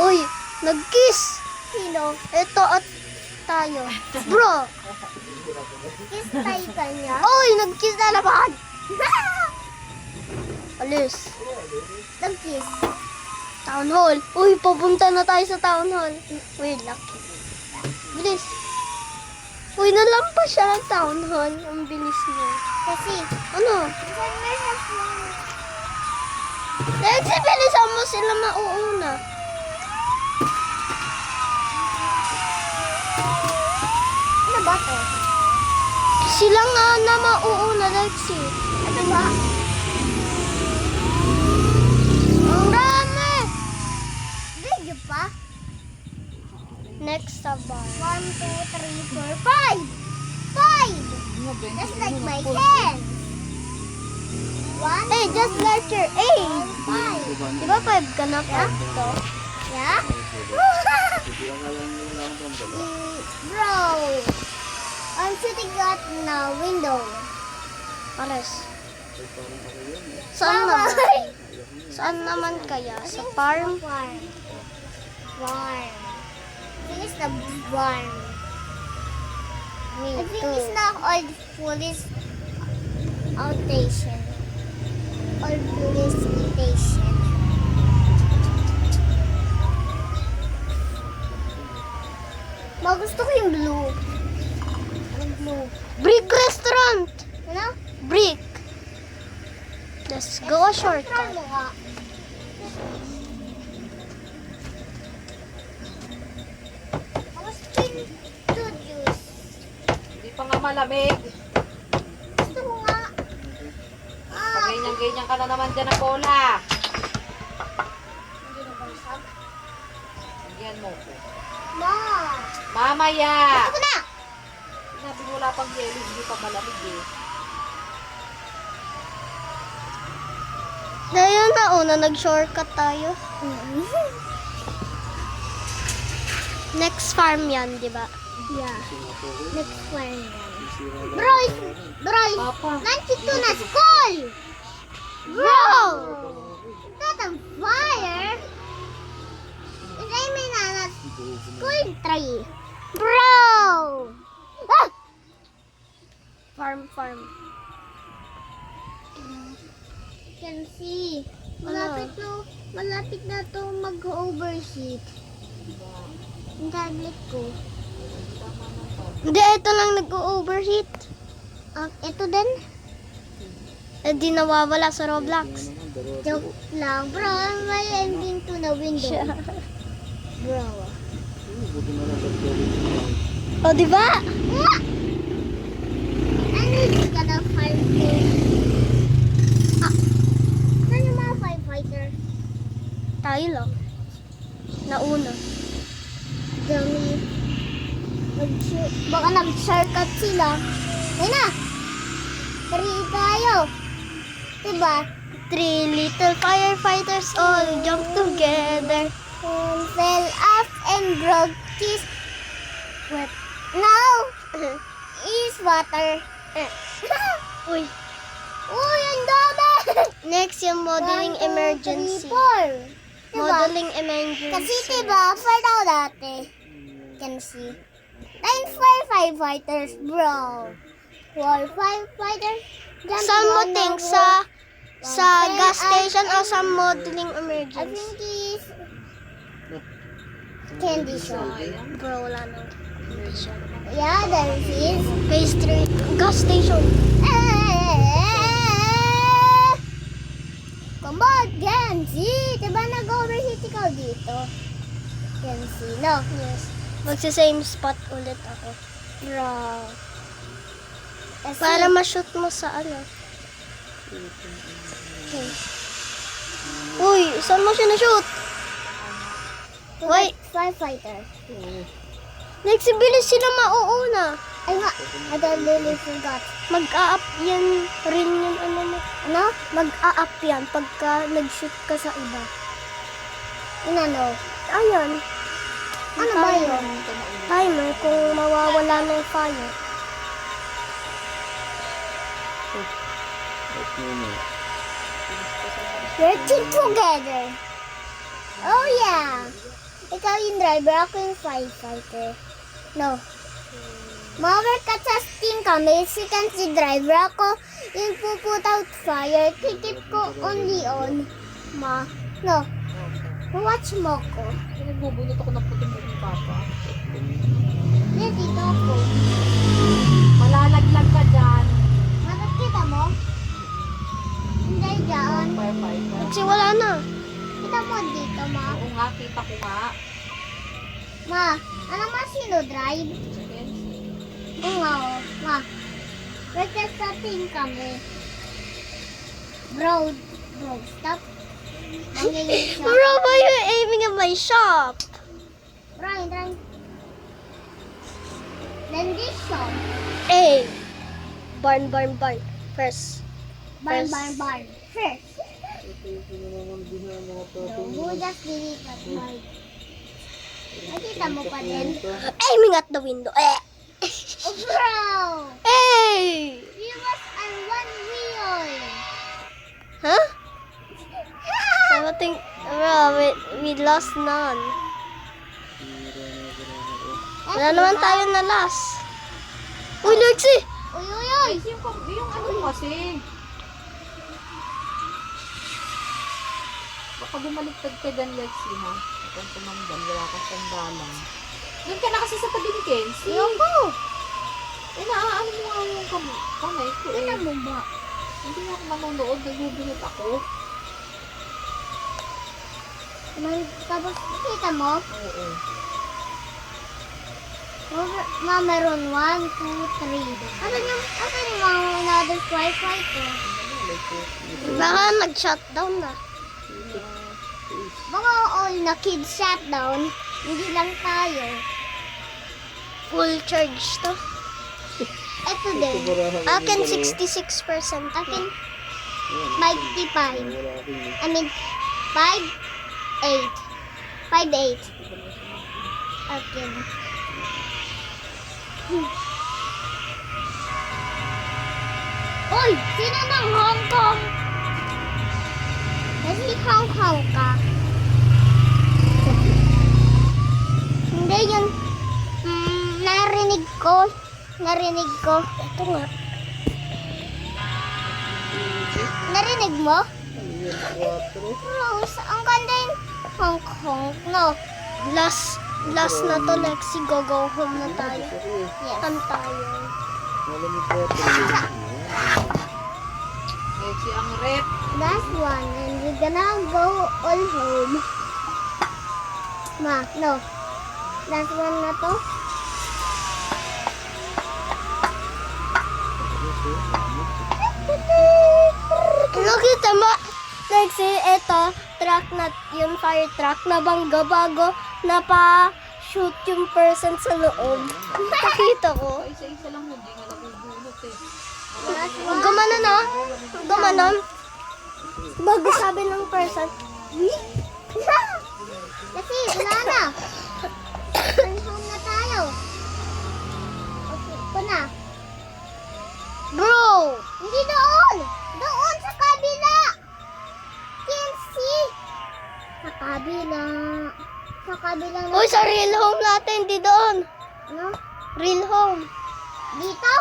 Uy, nag-kiss. Sino? Ito at tayo. Bro. Kiss tayo kanya. Uy, nag-kiss na naman. Alis. Nag-kiss. Town hall. Uy, papunta na tayo sa town hall. Uy, lucky. Bilis. Uy, nalampas siya ng town hall. Ang bilis niya. Kasi, Ano? Lexi, bilisan mo sila mauuna. ano ba to? Sila nga na mauuna, Lexi. Ano ba? Ang dami! Video pa? Next sa bar. 1, 2, 3, 4, 5! 5! Just like my hands. 1, Hey, just like your age. 5. Di ba 5 ka na pa? Ito. Yeah? Bro, I'm shooting at the window. Pares. Saan naman? Saan naman kaya? Sa farm? Farm. Farm. This is the barn. Me I think too. it's not old police outstation. Old police station. Gusto ko yung blue. Yung blue. Brick restaurant! Ano? Brick. Let's go a Try shortcut. mo nga. Tapos pin to juice. Hindi pa nga malamig. Gusto mo nga. Pag ganyan-ganyan ka na naman dyan ng bola. Hindi na basag. Lagyan mo ko. Ma! Mamaya! Gusto ko na! Sinabi mo wala pang yelo, hindi pa malamig eh. Dahil na una, nag-shortcut tayo. Next farm yan, di ba? Yeah. Next one. Bro, Papa. nandito na school! Bro! That on fire! Isay may na school tree. Bro! Ah! Farm. Can see. Malapit na to mag-overheat. Ang tablet ko. Hindi, ito lang nag-overheat. Ito din? Eh, di nawawala sa Roblox. Joke lang. Bro, may ending to na window. Bro. O, di ba? Ano yung gonna fight ko? Saan yung mga firefighter? Tayo lang. Nauna. Dami. Baka nag-shortcut sila. Ayun na. Tari tayo. Diba? 3 little firefighters all jump together. And fell off and broke his Wet. now is water. Uy. Uy, ang dami! Next yung modeling 1, 2, 3, emergency. 4. Diba? Modeling emergency. Kasi diba, first ako dati. Can see. 9 firefighters, bro. 4 firefighters. Saan mo think? Sa gas station o sa modeling I emergency? think is candy shop. Bro, wala nang condition. Yeah, there is. Phase 3. Gas station. Come on, Genji! Diba nag-overheat ikaw dito? Genji, no? Yes. Magsa-same spot ulit ako. Bro. Kasi, Para ma-shoot mo sa ano. Okay. Uy, saan mo siya na-shoot? Wait. firefighter. Next, bilis sila mauuna. Ay nga, I totally forgot. Mag-a-up yan rin yung ano mo. Ano? Mag-a-up yan pagka nag-shoot ka sa iba. Inano? Ayan. Ano ba yun? Timer kung mawawala ng fire. Working together. Oh yeah. Ikaw yung driver, ako yung firefighter. No. Mawerkat sa steam kami, si driver ako yung puput out fire. Kikip ko only on. Ma, no. Watch mo ko. Nagbubunot ako ng puting ni Papa. Hindi, dito ako. Malalaglag ka dyan. Nakakita mo? Hindi dyan. Firefighter. Kasi wala na. Kita mo dito, ma. Oo nga, kita ko nga. Ma, ano ma sino drive? Oo nga, oh. Ma. Werkat sa team kami. Bro, stop. Manginig siya. Bro, why are you aiming at my shop? Ryan. Then this song. Hey! Barn. First. Barn. First. First. Who just delete that barn? Nakita mo pa din. Aiming at the window. Eh! Oh, bro! Hey! You was on one wheel. Huh? I think, bro, we lost none. Wala naman tayo na last. Uy, Lexi! Uy. Yung ano kasi. Baka bumaliktad ka dyan, Lexi, ha? Ikaw tumambal, wala kang sandalan. Doon ka na kasi sa tabi ni Kenzie. Ayoko. Eh, naaano mo nga yung kamay ko eh. Kita mo ba? Hindi na ako manonood, nagbubunot ako. Tapos, kita mo? Oo. Ma, meron 1, 2, 3. Asan yung mga another firefighter? Baka nag-shutdown na. Mga all na kids shutdown. Hindi lang tayo. Full charge to. Ito din. Akin 66%. Akin, 55. I mean, 5, 8. Akin. Uy! Sino ng Hong Kong? Kasi Hong Kong ka. Hindi yun. Narinig ko. Ito nga. Narinig mo? Rose, ang ganda yung Hong Kong, no? Last na to, Lexi. Go home na tayo. Yes. Tayo. Lexi, ang rep. Last one, and we're gonna go all home. Ma, no. Last one na to. Nakita mo, Lexi, ito, truck na, yung fire truck na bangga bago napa-shoot yung person sa loob. Nakita ko. Isa-isa lang hindi nga nabubunot eh. Last Huwag one. gumanon, no? Gumanon. Bago sabi ng person, Kasi, wala na. Turn home na tayo. Okay, ito na. bro! Hindi doon! Doon sa kabila! Can't see! Sa kabila. Sa kabila na. Uy, sa real home natin, di doon. Ano? Real home. Dito?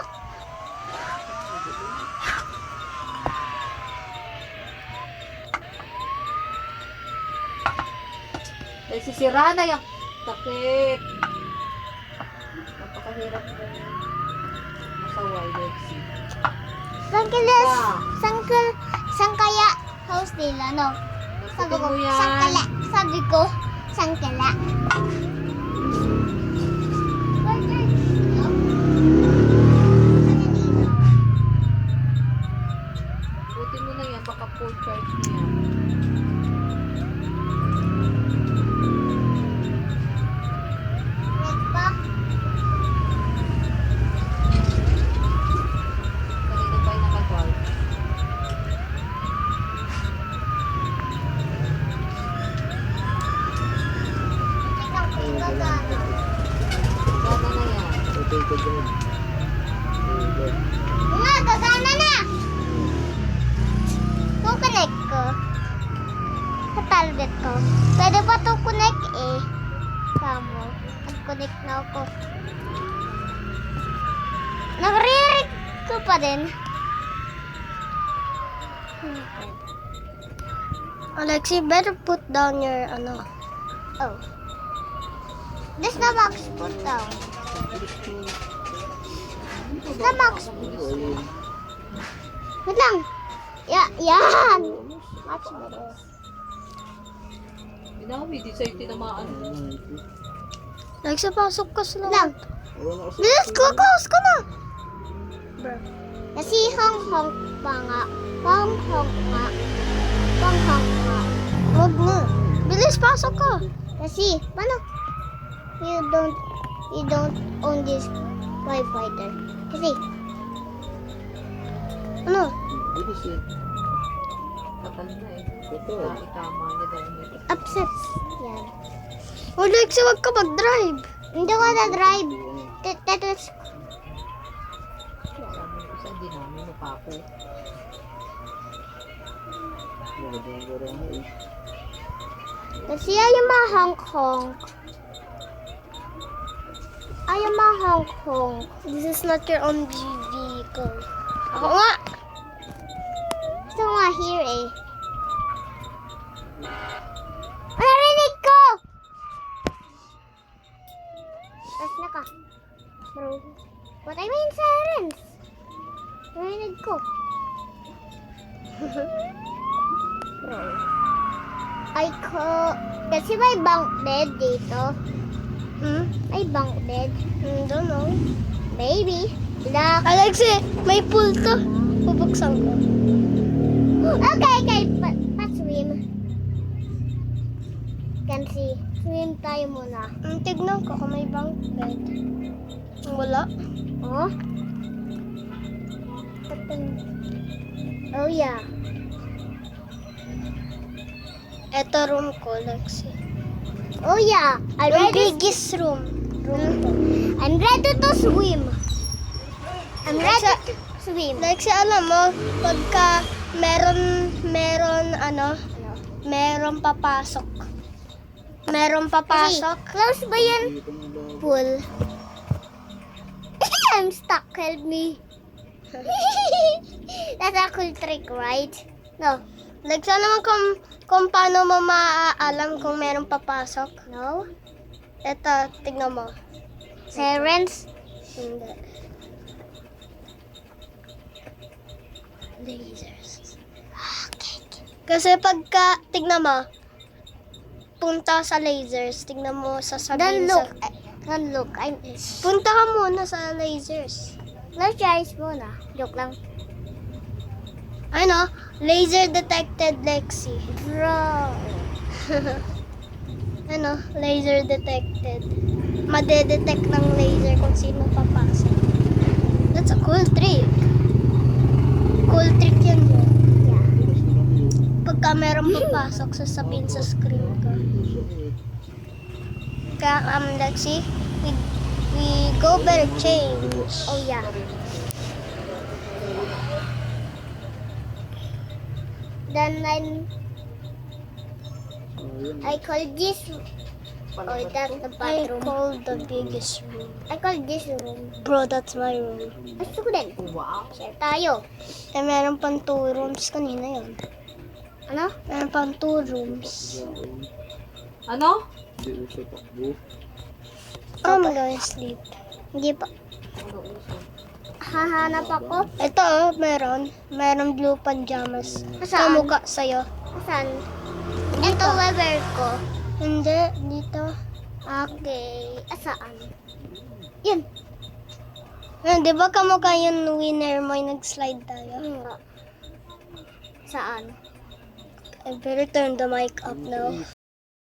Lexi, sira na yung takip. Napakahirap mo masaway, Lexi. Sang kaya house nila, no? Sabi ko, Sabi mo yan. sangkala. Sabi ko, sangkala. Buti mo na yan, baka full charge mo yan. Next pa. Kanina pa yung naka-charge. Ikaw ko yung gagana. Gana na yan. Nga, gagana na! Connect ko. Sa tablet ko. Pwede pa to connect eh. Kamo. Nag-connect na ako. Nag-re-rec ko pa din. Alexi, better put down your, ano. Oh. This na Max put down. This na Max. Wait lang. Yan. Much better. Inawi, di sa'yo tinamaan. Alexi, pasok ka sa Lang. loob. Bilis, close ka na. Bro. Kasi hong-hong pa nga. Hong-hong nga. Hong-hong nga. Huwag na. Bilis, pasok ka. Kasi, paano? You don't own this firefighter. Kasi, Ano? Tatal na eh. Itama niya dahil may upset. Yan. Oh, Alexi, huwag ka mag-drive. Hindi ko na-drive. Tetris. sabi ko sa di namin napako. Kasi ayaw ma-honk-honk. Ayaw ma-honk-honk. This is not your own vehicle. Ako nga. Gusto ko nga here eh. Narinig ko! Tapos na ka. Bro. What I mean sirens? Narinig ko. Bro. Kasi may bunk bed dito. May bunk bed. Don't know. Baby. Look. Alexi, may pool to. Bubuksan ko. Okay. Pa-swim. Can see. Swim tayo muna. Tignan ko kung may bunk bed. Wala. Oh? Oh, yeah. Ito room ko, Alexi. Oh, yeah. Yung biggest room. I'm ready to swim. I'm ready to swim. Alexi, alam mo, pagka meron papasok. Meron papasok. Close ba yan? Pool. I'm stuck. Help me. That's a cool trick, right? No. Like, saan naman kung paano mo maaalam kung merong papasok? No? Eto, tignan mo. Sirens? Hindi. Lasers. Kasi pagka, tignan mo, punta sa lasers, tignan mo sasabihin Don't look. Punta ka muna sa lasers. Close your eyes muna. Joke lang. Ano? Laser detected, Lexi. Bro. Ano? Laser detected. Madedetect ng laser kung sino papasok. That's a cool trick. Cool trick yan, bro. Yeah. Pagka merong papasok, sasabihin sa screen ko. Kaya, Lexi, we go better change. Oh, yeah. Then I call this. Oh, that's the I bathroom. call the biggest room. I call this room. Bro, that's my room. Gusto ko din. Wow. Share tayo. Eh, meron pang 2 rooms kanina yun. Ano? Meron pang 2 rooms. Ano? I'm gonna sleep. Hindi pa. Ano uso? Hahanap ako. Ito, meron blue pajamas. Saan? Kamukha sa'yo. Saan? Ito weather ko. Hindi, dito. Okay. Saan? Yun. Di ba kamukha yung winner mo yung nag-slide tayo? Saan? I better turn the mic up now.